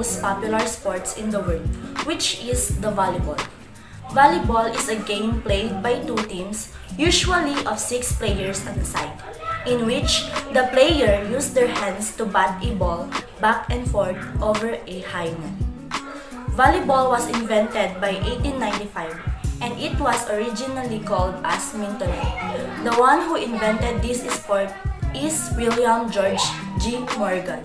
most popular sports in the world, which is the volleyball. Volleyball is a game played by two teams, usually of 6 players on a side, in which the player use their hands to bat a ball back and forth over a high net. Volleyball was invented by 1895 and it was originally called as mintonette. The one who invented this sport is William George G. Morgan.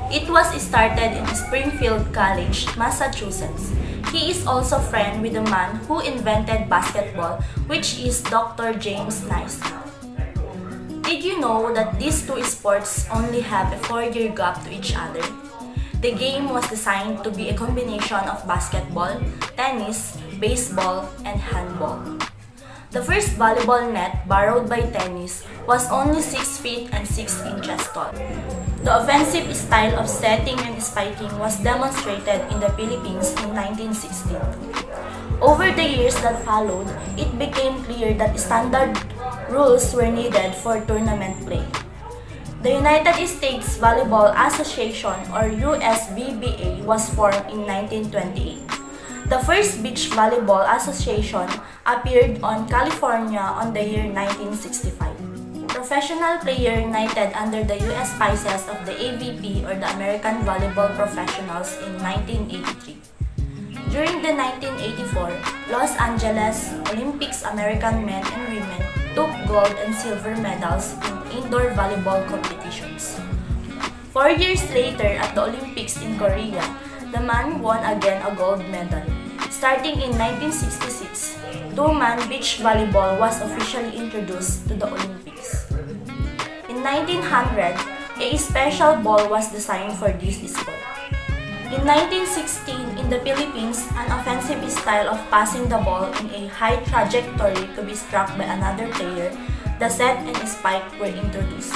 It was started in Springfield College, Massachusetts. He is also friend with the man who invented basketball, which is Dr. James Naismith. Did you know that these two sports only have a 4-year gap to each other? The game was designed to be a combination of basketball, tennis, baseball, and handball. The first volleyball net borrowed by tennis was only 6 feet and 6 inches tall. The offensive style of setting and spiking was demonstrated in the Philippines in 1916. Over the years that followed, it became clear that standard rules were needed for tournament play. The United States Volleyball Association or USVBA was formed in 1928. The first beach volleyball association appeared on California on the year 1965. Professional player united under the US Spices of the AVP or the American Volleyball Professionals in 1983. During the 1984 Los Angeles Olympics, American men and women took gold and silver medals in indoor volleyball competitions. 4 years later at the Olympics in Korea, the man won again a gold medal. Starting in 1966, two-man beach volleyball was officially introduced to the Olympics. In 1900, a special ball was designed for this sport. In 1916, in the Philippines, an offensive style of passing the ball in a high trajectory to be struck by another player, the set and spike were introduced.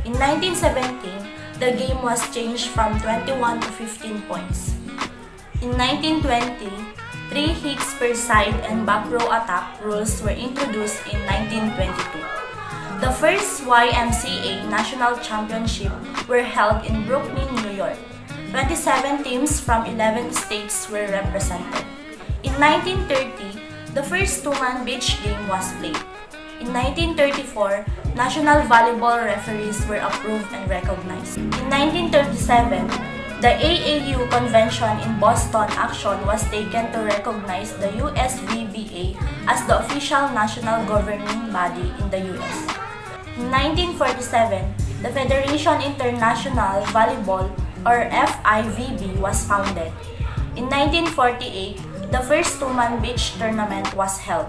In 1917, the game was changed from 21 to 15 points. In 1920, 3 hits per side and back row attack rules were introduced in 1922. The first YMCA National Championship were held in Brooklyn, New York. 27 teams from 11 states were represented. In 1930, the first two-man beach game was played. In 1934, national volleyball referees were approved and recognized. In 1937, the AAU convention in Boston action was taken to recognize the USVBA as the official national governing body in the US. In 1947, the Federation International Volleyball or FIVB was founded. In 1948, the first two-man beach tournament was held.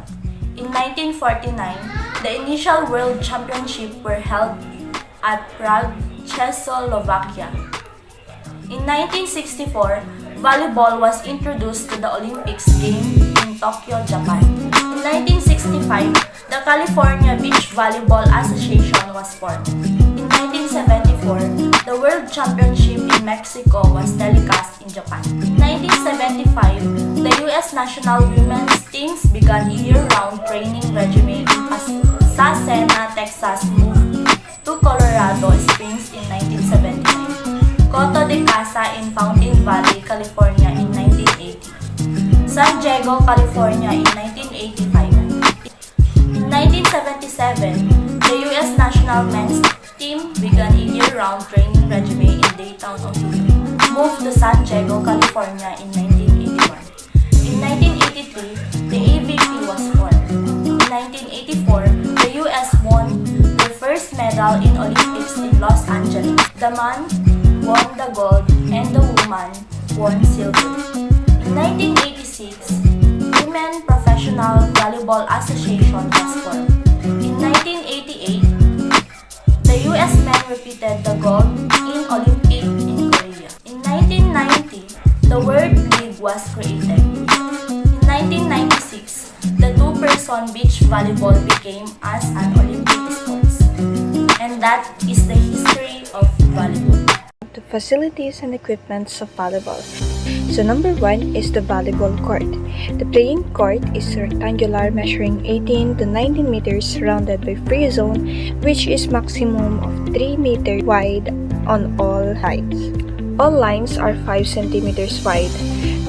In 1949, the initial World Championship were held at Prague, Czechoslovakia. In 1964, volleyball was introduced to the Olympics game in Tokyo, Japan. In 1965, the California Beach Volleyball Association was formed. In 1974, the World Championship in Mexico was telecast in Japan. In 1975, the U.S. national women's teams began a year-round training regimen in Pasadena, Texas, moved to Colorado Springs in 1979, Coto de Casa in Fountain Valley, California in 1980, San Diego, California in 1985. In 1977, the U.S. national men's team began a year-round training regimen in Dayton, Ohio, moved to San Diego, California in 1981. In 1983, the AVP was formed. In 1984, the U.S. won their first medal in Olympics in Los Angeles. The man won the gold and the woman won silver. In 1986, Women Professional Volleyball Association was formed. In 1988, the U.S. men repeated the gold in Olympic in Korea. In 1990, the World League was created. In 1996, the two-person beach volleyball became as an Olympic sport. And that is the history of volleyball. The facilities and equipments of volleyball. So number 1 is the volleyball court. The playing court is rectangular, measuring 18 to 19 meters, surrounded by free zone, which is maximum of 3 meters wide on all sides. All lines are 5 centimeters wide.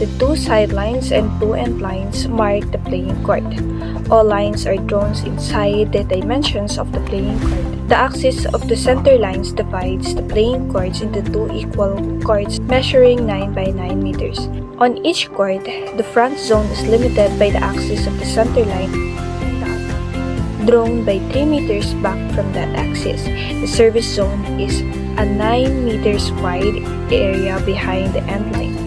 The 2 sidelines and 2 end lines mark the playing court. All lines are drawn inside the dimensions of the playing court. The axis of the center lines divides the playing courts into 2 equal courts measuring 9 by 9 meters. On each court, the front zone is limited by the axis of the center line and the attack drawn by 3 meters back from that axis. The service zone is a 9 meters wide area behind the end line.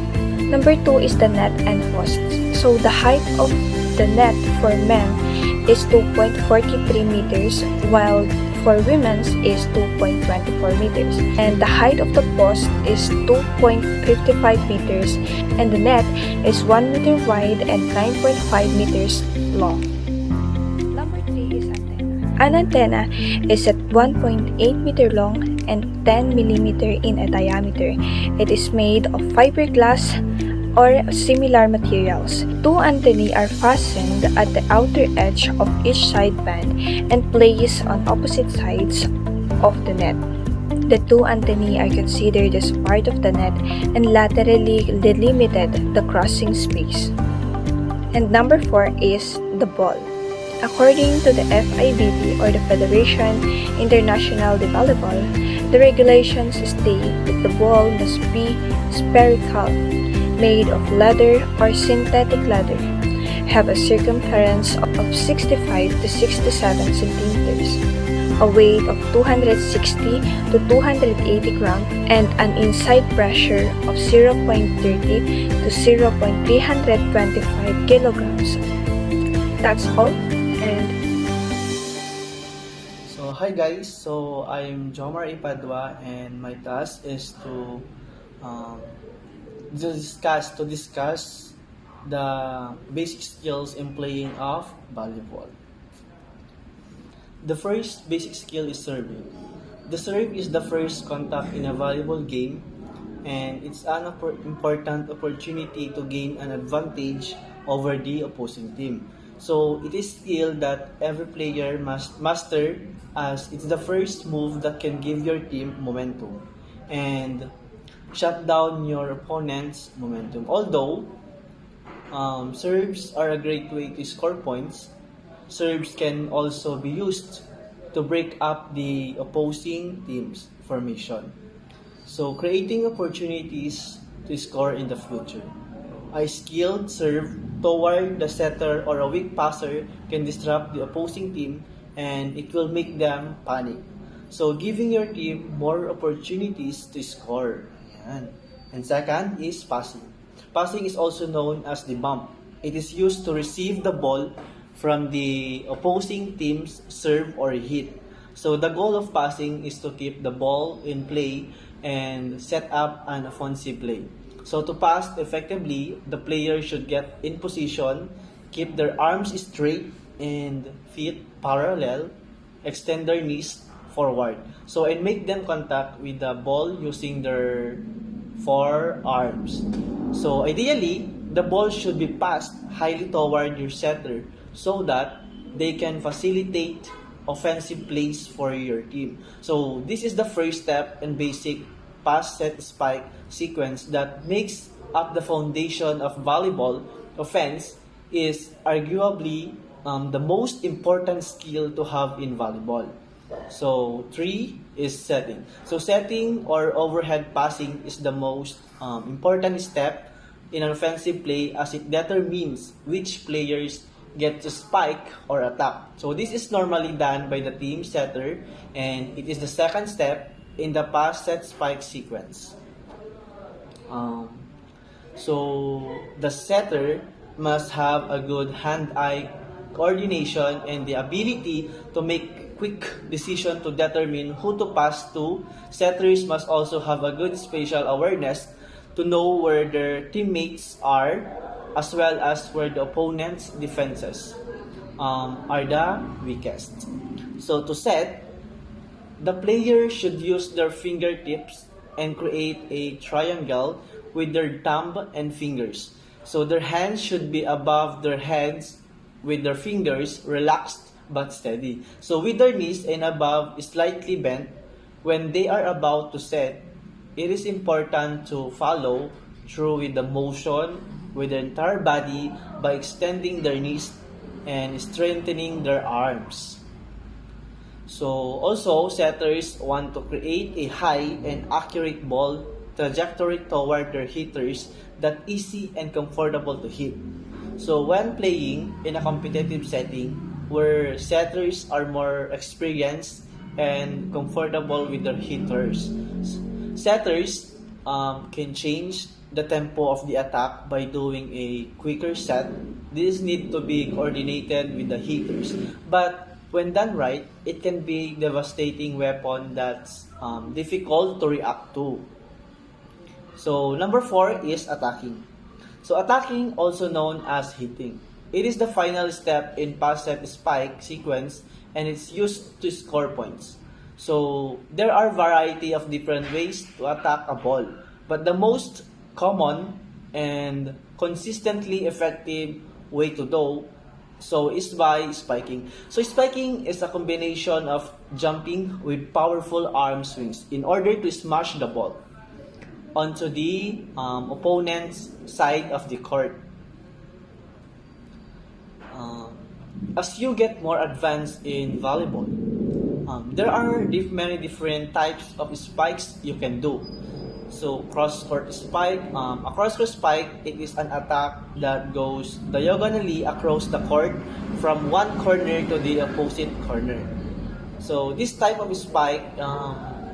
Number 2 is the net and posts. So the height of the net for men is 2.43 meters while for women's is 2.24 meters. And the height of the post is 2.55 meters and the net is 1 meter wide and 9.5 meters long. Number 3 is antenna. An antenna is at 1.8 meter long and 10 millimeter in a diameter. It is made of fiberglass or similar materials. 2 antennae are fastened at the outer edge of each sideband and placed on opposite sides of the net. The 2 antennae are considered as part of the net and laterally delimited the crossing space. And number 4 is the ball. According to the FIVB or the Federation International de Volleyball, the regulations state that the ball must be spherical, made of leather or synthetic leather, have a circumference of 65 to 67 centimeters, a weight of 260 to 280 grams, and an inside pressure of 0.30 to 0.325 kilograms. That's all, and So hi guys, so I'm Jomar Ipadua and my task is to discuss the basic skills in playing of volleyball. The first basic skill is serving. The serve is the first contact in a volleyball game and it's an important opportunity to gain an advantage over the opposing team. So it is skill that every player must master as it's the first move that can give your team momentum and shut down your opponent's momentum. Although serves are a great way to score points, serves can also be used to break up the opposing team's formation. So creating opportunities to score in the future. A skilled serve toward the setter or a weak passer can disrupt the opposing team and it will make them panic. So giving your team more opportunities to score. Yan. And second is passing. Passing is also known as the bump. It is used to receive the ball from the opposing team's serve or hit. So the goal of passing is to keep the ball in play and set up an offensive play. So to pass effectively, the player should get in position, keep their arms straight and feet parallel, extend their knees forward. So and make them contact with the ball using their forearms. So ideally, the ball should be passed highly toward your setter so that they can facilitate offensive plays for your team. So this is the first step in basic pass set spike sequence that makes up the foundation of volleyball. Offense is arguably the most important skill to have in volleyball. So 3 is setting. So setting or overhead passing is the most important step in an offensive play as it determines which players get to spike or attack. So this is normally done by the team setter and it is the second step in the pass set spike sequence. So the setter must have a good hand-eye coordination and the ability to make quick decision to determine who to pass to. Setters must also have a good spatial awareness to know where their teammates are as well as where the opponent's defenses are the weakest. So to set, the player should use their fingertips and create a triangle with their thumb and fingers. So their hands should be above their heads with their fingers relaxed but steady. So with their knees and above slightly bent, when they are about to set, it is important to follow through with the motion with their entire body by extending their knees and strengthening their arms. So also, setters want to create a high and accurate ball trajectory toward their hitters that easy and comfortable to hit. So when playing in a competitive setting where setters are more experienced and comfortable with their hitters, setters can change the tempo of the attack by doing a quicker set. This need to be coordinated with the hitters, but when done right, it can be devastating weapon that's difficult to react to. So number 4 is attacking. So attacking, also known as hitting. It is the final step in pass set spike sequence and it's used to score points. So there are variety of different ways to attack a ball, but the most common and consistently effective way to do so is by spiking. So spiking is a combination of jumping with powerful arm swings in order to smash the ball onto the opponent's side of the court. As you get more advanced in volleyball, there are many different types of spikes you can do. So cross-court spike, a cross-court spike, it is an attack that goes diagonally across the court from one corner to the opposite corner. So this type of spike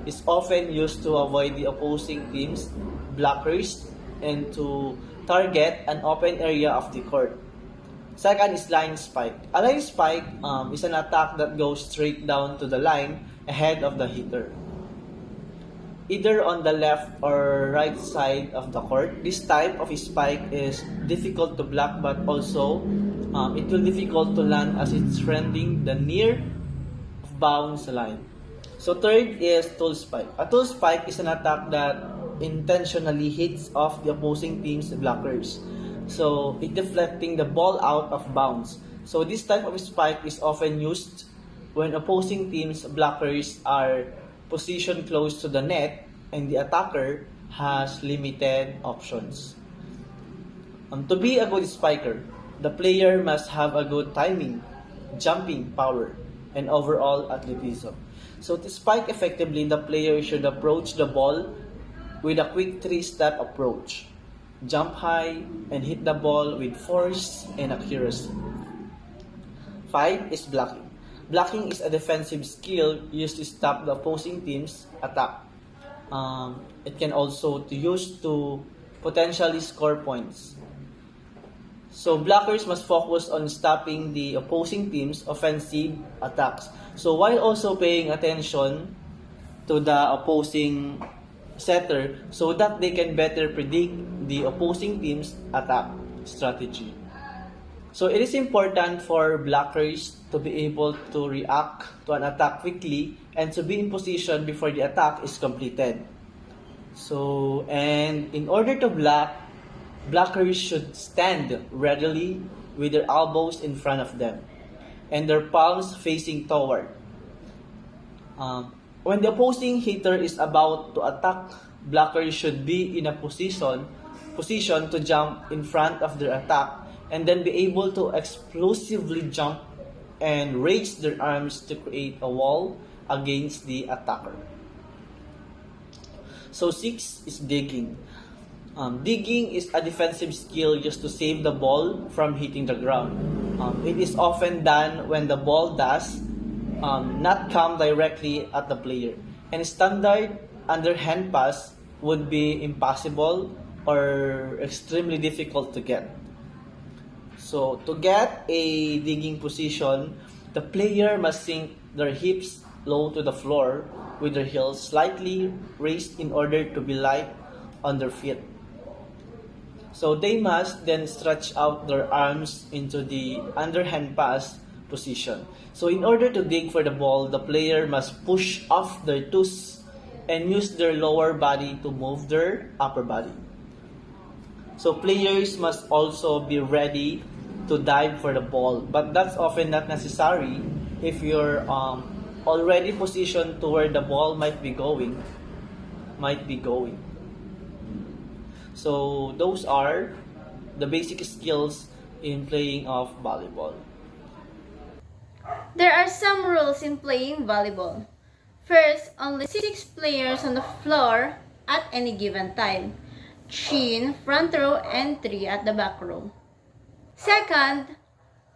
is often used to avoid the opposing team's blockers and to target an open area of the court. Second is line spike. A line spike is an attack that goes straight down to the line ahead of the hitter, either on the left or right side of the court. This type of spike is difficult to block, but also it will difficult to land as it's trending the near of bounds line. So third is tool spike. A tool spike is an attack that intentionally hits off the opposing team's blockers. So it deflecting the ball out of bounds. So this type of spike is often used when opposing team's blockers are positioned close to the net and the attacker has limited options. To be a good spiker, the player must have a good timing, jumping power, and overall athleticism. So to spike effectively, the player should approach the ball with a quick 3-step approach. Jump high and hit the ball with force and accuracy. 5 is blocking. Blocking is a defensive skill used to stop the opposing team's attack. It can also be used to potentially score points. So blockers must focus on stopping the opposing team's offensive attacks. So while also paying attention to the opposing setter so that they can better predict the opposing team's attack strategy. So it is important for blockers to be able to react to an attack quickly and to be in position before the attack is completed. So, and in order to block, blockers should stand readily with their elbows in front of them and their palms facing toward. When the opposing hitter is about to attack, blockers should be in a position to jump in front of their attack and then be able to explosively jump and raise their arms to create a wall against the attacker. So 6 is digging. Digging is a defensive skill used to save the ball from hitting the ground. It is often done when the ball does not come directly at the player. And standard underhand pass would be impossible or extremely difficult to get. So to get a digging position, the player must sink their hips low to the floor with their heels slightly raised in order to be light on their feet. So they must then stretch out their arms into the underhand pass position. So in order to dig for the ball, the player must push off their toes and use their lower body to move their upper body. So players must also be ready to dive for the ball, but that's often not necessary if you're already positioned to where the ball might be going. might be going. So those are the basic skills in playing of volleyball. There are some rules in playing volleyball. First, only 6 players on the floor at any given time. 3 in front row and 3 at the back row. Second,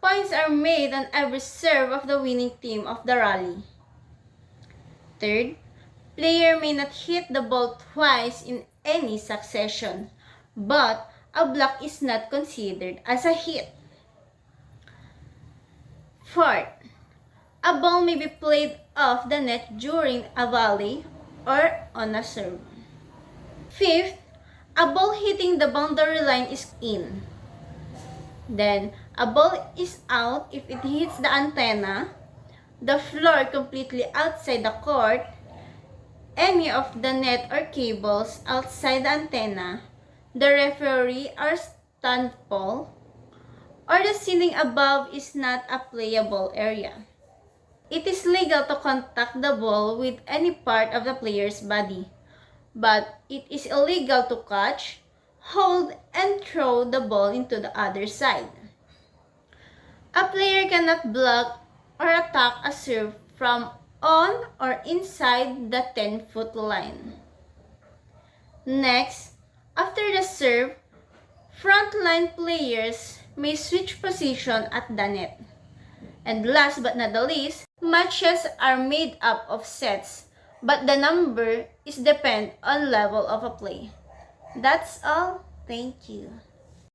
points are made on every serve of the winning team of the rally. Third, player may not hit the ball twice in any succession, but a block is not considered as a hit. Fourth, a ball may be played off the net during a volley or on a serve. Fifth, a ball hitting the boundary line is in. Then, a ball is out if it hits the antenna, the floor completely outside the court, any of the net or cables outside the antenna, the referee or stand pole, or the ceiling above is not a playable area. It is legal to contact the ball with any part of the player's body, but it is illegal to catch, hold, and throw the ball into the other side. A player cannot block or attack a serve from on or inside the 10-foot line. Next, after the serve, frontline players may switch position at the net. And last but not the least, matches are made up of sets, but the number is depend on level of a play. That's all. Thank you.